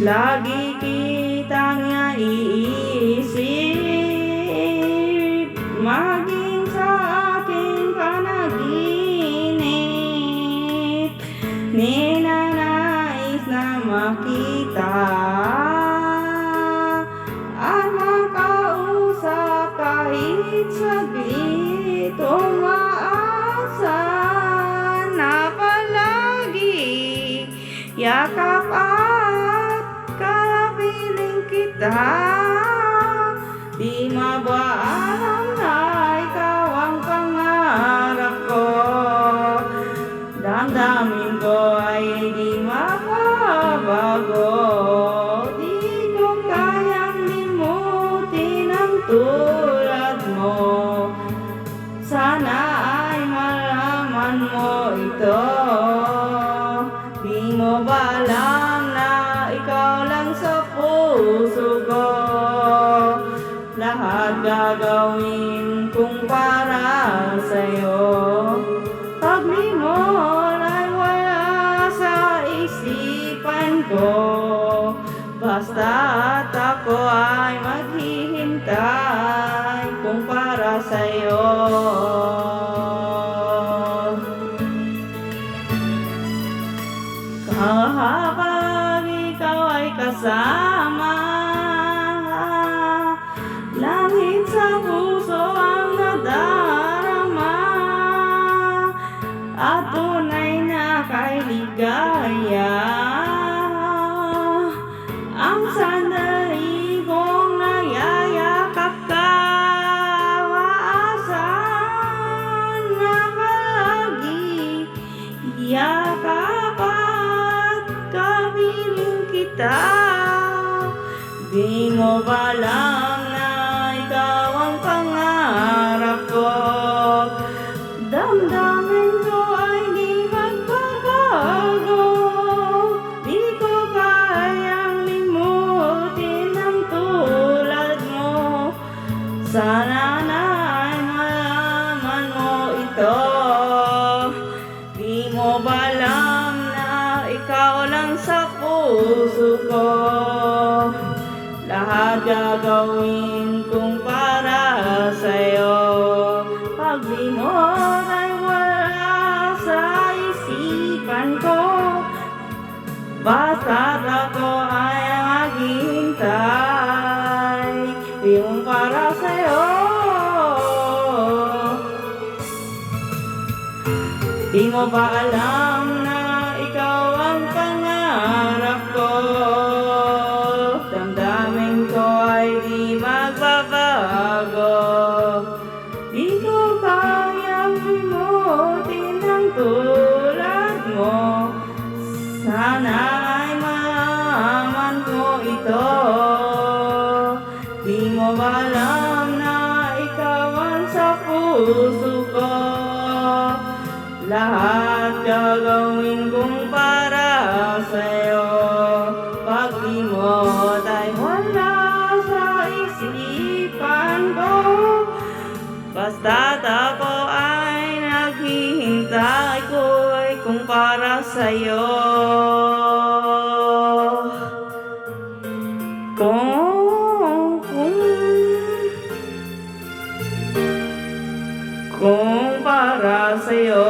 Lagi kitang naiisip, maging sa aking panaginip. Ninanais na makita at makausap kahit saglit. Umaasa na palagi yakap at kapiling kita. Di mabaalam na ikaw ang pangarap ko. Damdamin ko ay di mapabago. Di ko kayang limutin ang tulad mo. Sana ay malaman mo ito. Di mo ba alam na ikaw lang sa puso ko? Lahat gagawin kong para sa'yo. Pag minol ay wala sa isipan ko. Basta't ako ay maghihintay kung para sa'yo. Habang ikaw ay kasama, langit sa puso ang nadarama, at tunay na kay ligaya. Ang sandali kong nayayakap ka, waasan na palagi yakap at kapiling kita. Di mo ba alam na ikaw ang pangarap ko? Damdamin ko ay di magbabago. Di ko kayang limutin ang tulad mo. Sana na ay malaman mo ito. Di mo ba alam na ikaw lang sa puso ko? Lahat gagawin kong para sa'yo. Pag minol ay wala sa isipan ko. Basta't ako ay maghihintay yung para sa'yo. Di mo ba alam na ikaw ang pangarap ko? Damdamin ko ay di magbabago. Di ko kayang limutin ang tulad mo. Sana ay malaman mo ito. Di mo ba alam na ikaw ang sa puso ko? Lahat gagawin kong para sa'yo. Pag di mo ay wala sa isipan ko. Basta't ako ay naghihintay ko ay kung para sa'yo. Kung para sa'yo.